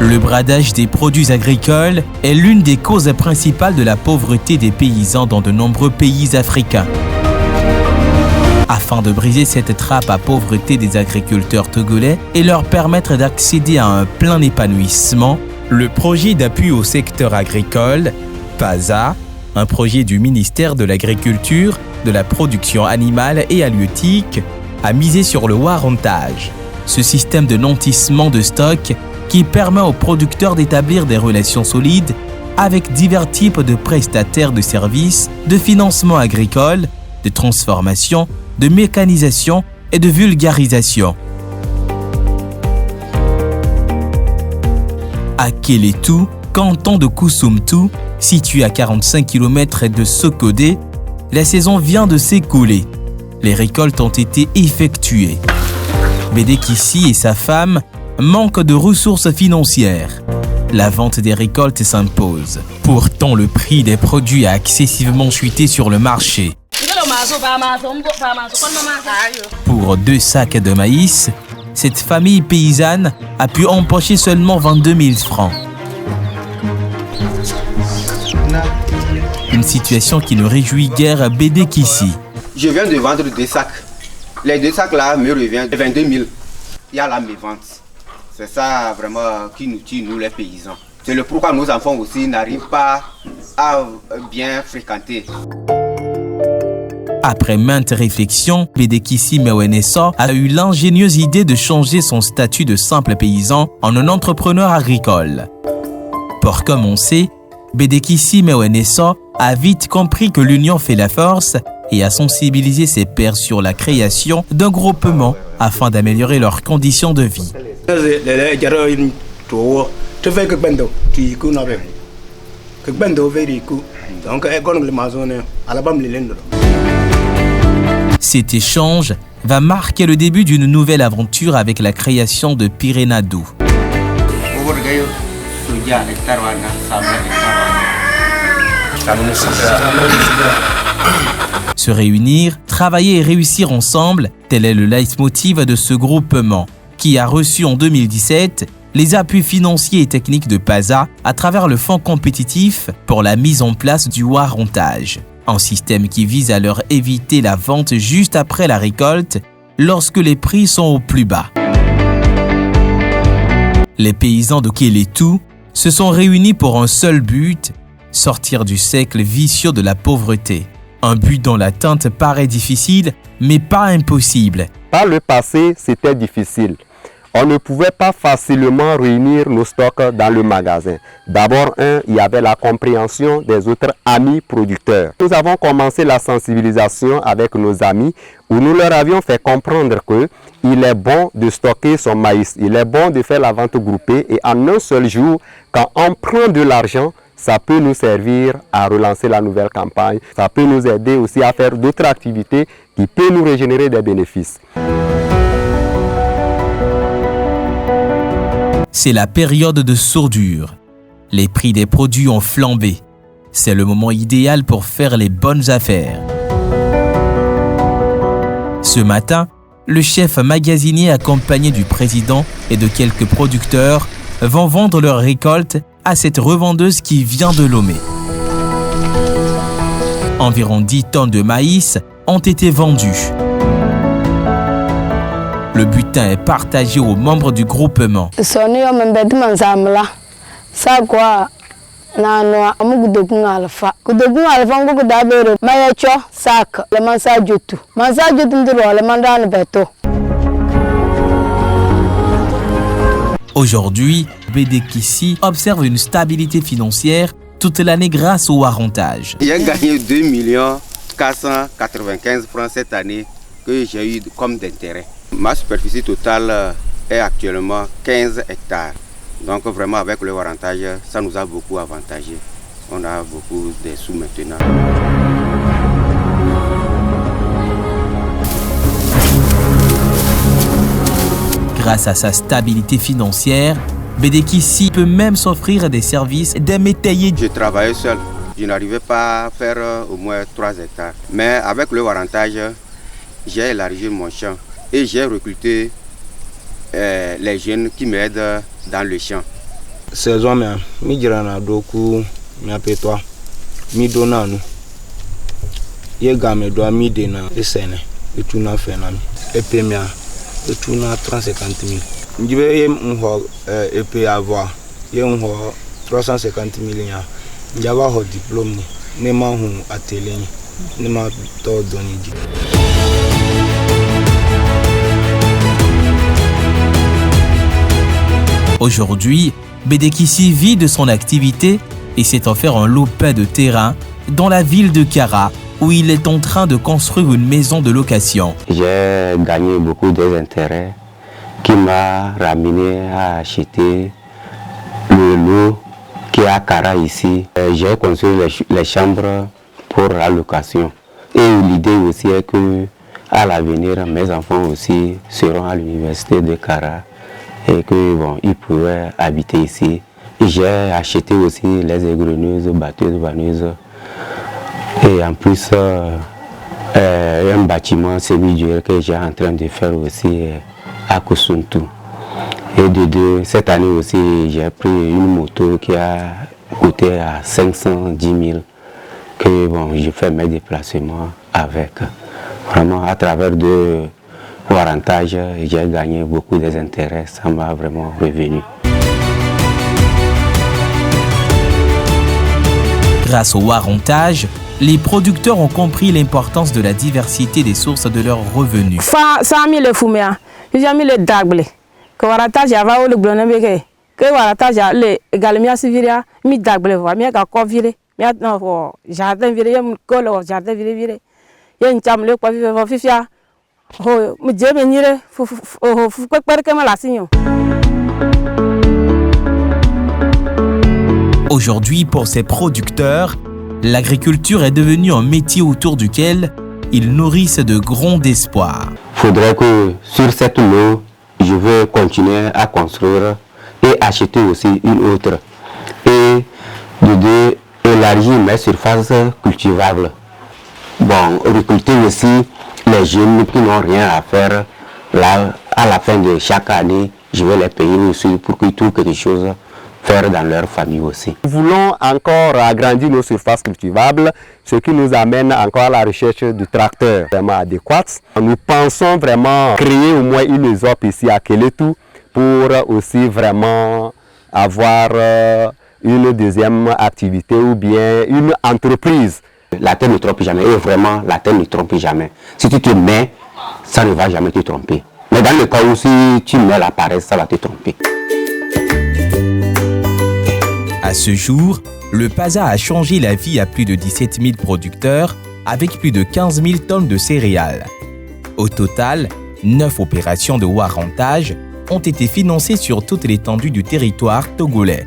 Le bradage des produits agricoles est l'une des causes principales de la pauvreté des paysans dans de nombreux pays africains. Afin de briser cette trappe à pauvreté des agriculteurs togolais et leur permettre d'accéder à un plein épanouissement, le projet d'appui au secteur agricole, PASA, un projet du ministère de l'Agriculture, de la Production animale et halieutique, a misé sur le warrantage, ce système de nantissement de stock qui permet aux producteurs d'établir des relations solides avec divers types de prestataires de services, de financement agricole, de transformation, de mécanisation et de vulgarisation. À Kélétou, canton de Koussoumtou, situé à 45 km de Sokodé, la saison vient de s'écouler. Les récoltes ont été effectuées. Bédékissi et sa femme manquent de ressources financières. La vente des récoltes s'impose. Pourtant, le prix des produits a excessivement chuté sur le marché. Pour 2 sacs de maïs, cette famille paysanne a pu empocher seulement 22 000 francs. Une situation qui ne réjouit guère Bédékissi. Je viens de vendre 2 sacs. Les 2 sacs là me reviennent 22 000. Il y a la mévente. C'est ça vraiment qui nous tue, nous les paysans. C'est le pourquoi nos enfants aussi n'arrivent pas à bien fréquenter. Après maintes réflexions, Bédékissi Mewenessa a eu l'ingénieuse idée de changer son statut de simple paysan en un entrepreneur agricole. Pour commencer, Bédékissi Mewenessa a vite compris que l'union fait la force et a sensibilisé ses pairs sur la création d'un groupement afin d'améliorer leurs conditions de vie. Cet échange va marquer le début d'une nouvelle aventure avec la création de Pirenadou. Se réunir, travailler et réussir ensemble, tel est le leitmotiv de ce groupement, qui a reçu en 2017 les appuis financiers et techniques de PASA à travers le fonds compétitif pour la mise en place du warrantage, un système qui vise à leur éviter la vente juste après la récolte lorsque les prix sont au plus bas. Les paysans de Kélétou se sont réunis pour un seul but, sortir du cercle vicieux de la pauvreté. Un but dont l'atteinte paraît difficile, mais pas impossible. Par le passé, c'était difficile. On ne pouvait pas facilement réunir nos stocks dans le magasin. D'abord, il y avait la compréhension des autres amis producteurs. Nous avons commencé la sensibilisation avec nos amis où nous leur avions fait comprendre qu'il est bon de stocker son maïs, il est bon de faire la vente groupée et en un seul jour, quand on prend de l'argent, ça peut nous servir à relancer la nouvelle campagne. Ça peut nous aider aussi à faire d'autres activités qui peuvent nous régénérer des bénéfices. C'est la période de sourdure. Les prix des produits ont flambé. C'est le moment idéal pour faire les bonnes affaires. Ce matin, le chef magasinier accompagné du président et de quelques producteurs vont vendre leurs récoltes à cette revendeuse qui vient de Lomé. Environ 10 tonnes de maïs ont été vendues. Le butin est partagé aux membres du groupement. Aujourd'hui, Bédékissi observe une stabilité financière toute l'année grâce au warrantage. J'ai gagné 2 495 francs cette année que j'ai eu comme d'intérêt. Ma superficie totale est actuellement 15 hectares. Donc vraiment avec le warrantage, ça nous a beaucoup avantagé. On a beaucoup de sous maintenant. Grâce à sa stabilité financière, Bédékissi peut même s'offrir des services des métayers. Je travaillais seul. Je n'arrivais pas à faire au moins 3 hectares. Mais avec le warrantage, j'ai élargi mon champ et j'ai recruté les jeunes qui m'aident dans le champ. saison mais mi jirana doku mi apetwa mi donanu ye game do mi dena esene etuna fenami epemia etuna 350 000 njibe ye mho ep avoir ye mho 350 000 ya njaba ho diplôme ni ma hu atelier ni ma to doniji. Aujourd'hui, Bedekissi vit de son activité et s'est offert un lopin de terrain dans la ville de Kara, où il est en train de construire une maison de location. J'ai gagné beaucoup d'intérêts qui m'a ramené à acheter le lot qui est à Kara ici. J'ai construit les chambres pour la location. Et l'idée aussi est que à l'avenir, mes enfants aussi seront à l'université de Kara et que bon, ils pourraient habiter ici. J'ai acheté aussi les égreneuses, batteuses, vanneuses et en plus un bâtiment semi-dur que j'ai en train de faire aussi à Kosuntu. Et cette année aussi, j'ai pris une moto qui a coûté à 510 000 que bon, je fais mes déplacements avec. Vraiment, à travers de Warrantage, j'ai gagné beaucoup d'intérêts, ça m'a vraiment revenu. Grâce au Warrantage, les producteurs ont compris l'importance de la diversité des sources de leurs revenus. Que Warrantage va le blonné que Warrantage le également civilia mi dagle va mi ga ko vire mi no jardin vire yam ko le jardin vire yen cham le ko vive fifia ho mi je me nire fu ko que ma la signo. Aujourd'hui, pour ces producteurs, l'agriculture est devenue un métier autour duquel ils nourrissent de grands espoirs. Il faudrait que sur cette eau, je veux continuer à construire et acheter aussi une autre. Et de élargir mes surfaces cultivables. Bon, recruter aussi les jeunes qui n'ont rien à faire. Là, à la fin de chaque année, je vais les payer aussi pour qu'ils trouvent quelque chose à faire dans leur famille aussi. Nous voulons encore agrandir nos surfaces cultivables, ce qui nous amène encore à la recherche du tracteur vraiment adéquat. Nous pensons vraiment créer au moins une ZOP ici à Kélétou pour aussi vraiment avoir une deuxième activité ou bien une entreprise. La terre ne trompe jamais et vraiment la terre ne trompe jamais. Si tu te mets, ça ne va jamais te tromper. Mais dans le cas où si tu mets la paresse, ça va te tromper. À ce jour, le PASA a changé la vie à plus de 17 000 producteurs avec plus de 15 000 tonnes de céréales. Au total, 9 opérations de Warrantage ont été financées sur toute l'étendue du territoire togolais.